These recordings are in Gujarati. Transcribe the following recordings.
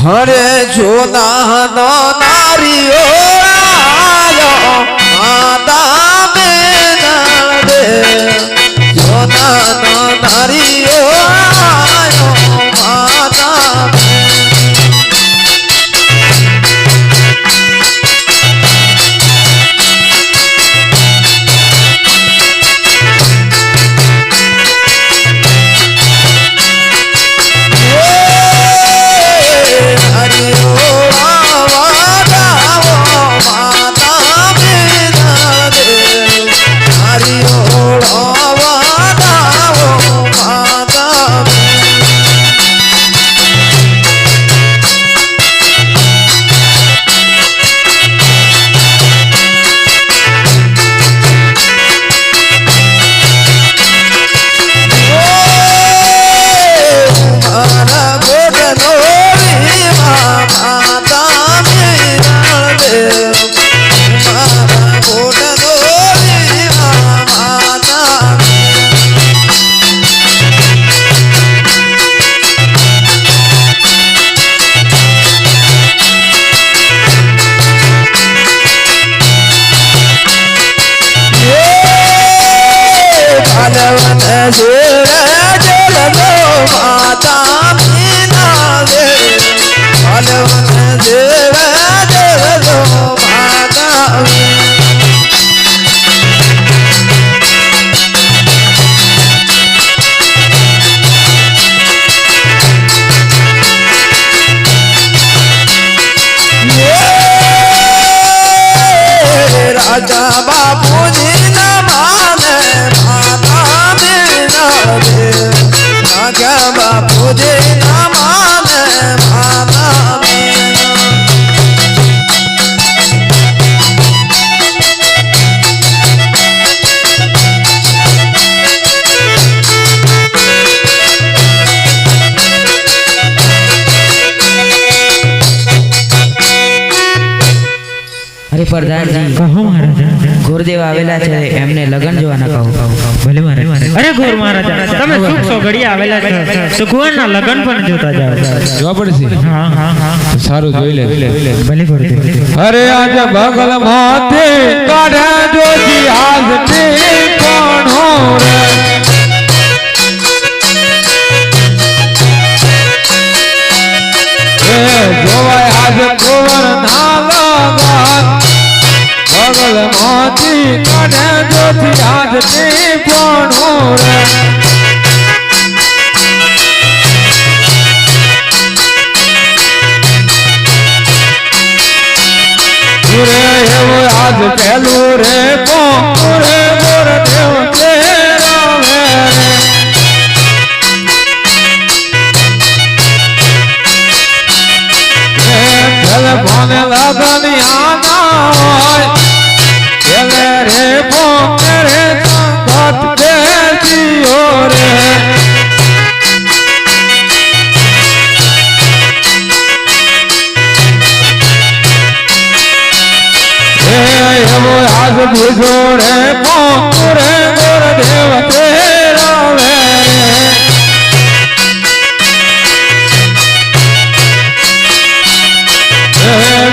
હરે જોના નારીઓ માતા બેના દે જોના નારીઓ માતા राजा बापूजी न माने माता बिना दे राजा बापूजी न माने माता बिना अरे प्रधान जी कहो महाराजा गुरुदेव आवेला छे एमने लगन जोवाना કહો ભલે महाराज अरे गुरु महाराजा તમે સુખ સોગડિયા આવેલા છો સુખવાના લગન પણ જોતા જાવ જોવા પડશે હા હા હા સારું જોઈ લે ભલે ગુરુદેવ અરે આજ બગલ માથે કાઢે જોજી આજની કોણો રે જોવાય આજ કુંવર ના લગન બગલ માથી કાઢે જોજી આજની કોણો રે રે એવો આજ પહેલું રે પોરે મોર દેવ તેરા રે ભલે ભોને લગની આના હોય ભલે રે પોરે રે સંગત દેજીઓ રે એવો આજ બીજો રે પોરે મોર દેવ તેરા રે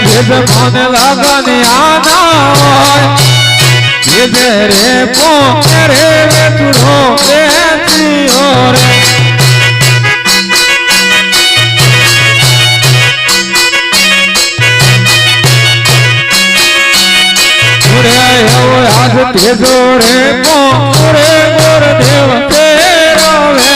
ગીત મને લગની આના હોય ગીત રે પોરે રે તુરો દેતીઓ રે એવો આજ તેજો રે પોરે મોર દેવ તેરા રે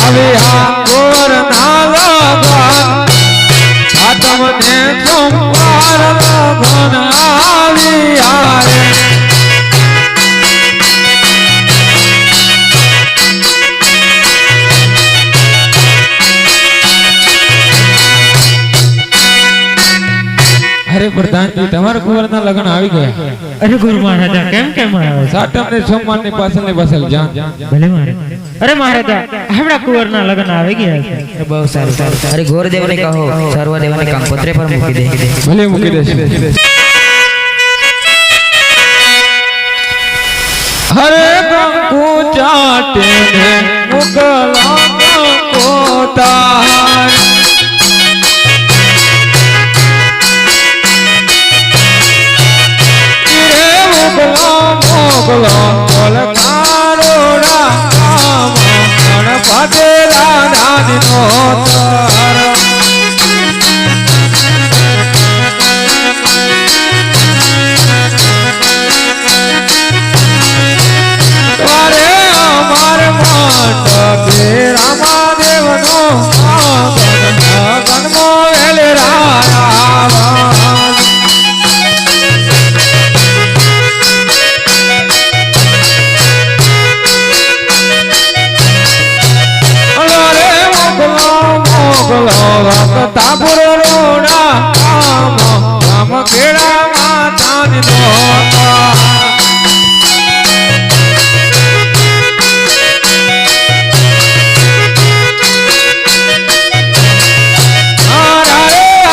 હવે આ ગોર ના લગન આ તમને સોમવાર લગન આવી આરે અરે પ્રધાનજી તમારા કુંવરના લગ્ન આવી ગયા અરે ગુરુ મહારાજા કેમ આવે સાતમ ને સોમવાર ની પાછળ જાન ભલે મહારાજ અરે મહારાજા આપણા કુંવરના લગ્ન આવી ગયા છે બહુ સારું અરે ગુરુદેવને કહો સર્વદેવને કંકોત્રી પર મૂકી દે ભલે મૂકી દેશે હરે કંકુ જાટે ને મોકલા પોતાર મોકલો કારોડા ગણપતિ રાધાની નો તારે અમાર મંડપે રામાદેવ નો ગણમો વેલે રાયા તાપુર રોડા ગામ ખેડા માતાની નોતા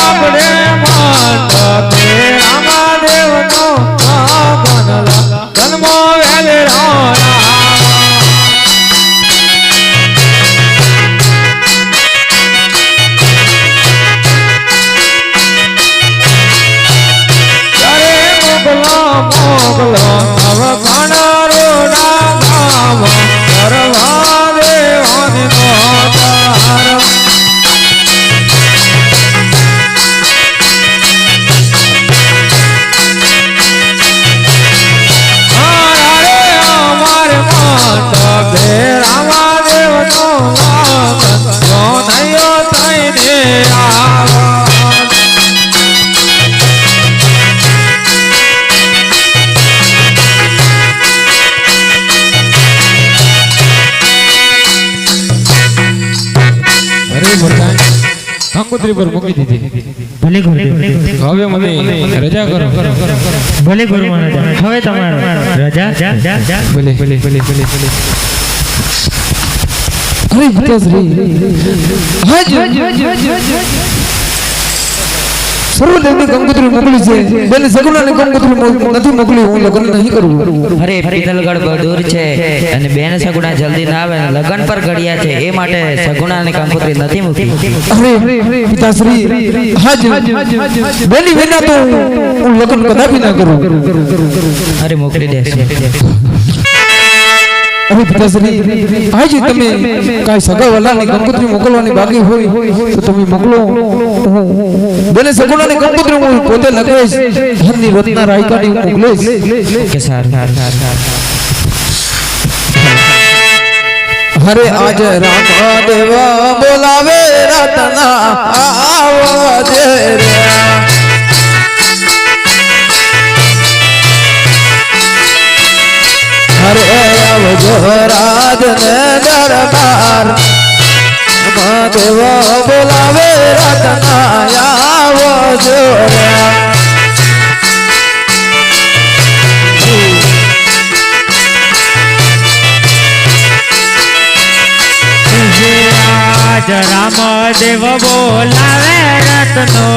આપણે મંડપે રામાદેવ નો જન્મો વેલે મોકલો નવ કાણારોડા ગામ કરવા દેવાની નોતાર અમારે મંડપે રામાદેવ નો નયો થઈને આવા કંકોત્રી પર મૂકી દીધી. ભલે ગુરુદેવ. હવે મને રજા કરો. ભલે ગુરુ મહારાજ. હવે તમારો રજા. ભલે. અરે પિતાશ્રી સર્વદેવની કંકોત્રી મોકલી છે બેન સગુણાની કંકોત્રી નથી મોકલી હું લગ્ન નહીં કરું. અરે પિતલગઢ બહુ દૂર છે અને બેન સગુણા જલ્દી ના આવે લગ્ન પર ઘડિયા છે એ માટે સગુણાની કંકોત્રી નથી મૂકી. અરે પિતાશ્રી હાજ બેની વિના તો હું લગ્ન કદાપી ના કરું. અરે મોકલી દેશે. અરે પિતાશ્રી હાજી તમે કાઈ સગાવાલાની કંકોત્રી મોકલવાની બાકી હોય તો તમે મોકલો. બેને સગુણાની કંકોત્રી હું પોતે લગાવીશ ધનની રત્ના રાયકાની મોકલીશ. કે સારું. હરે આજ રામદેવ બોલાવે રત્ના આવજે રે. હરે આવજો રાજ ને દરબાર મહાદેવ બોલાવે રત્ના આવજો રે. આજ રામદેવ બોલાવે રત્નો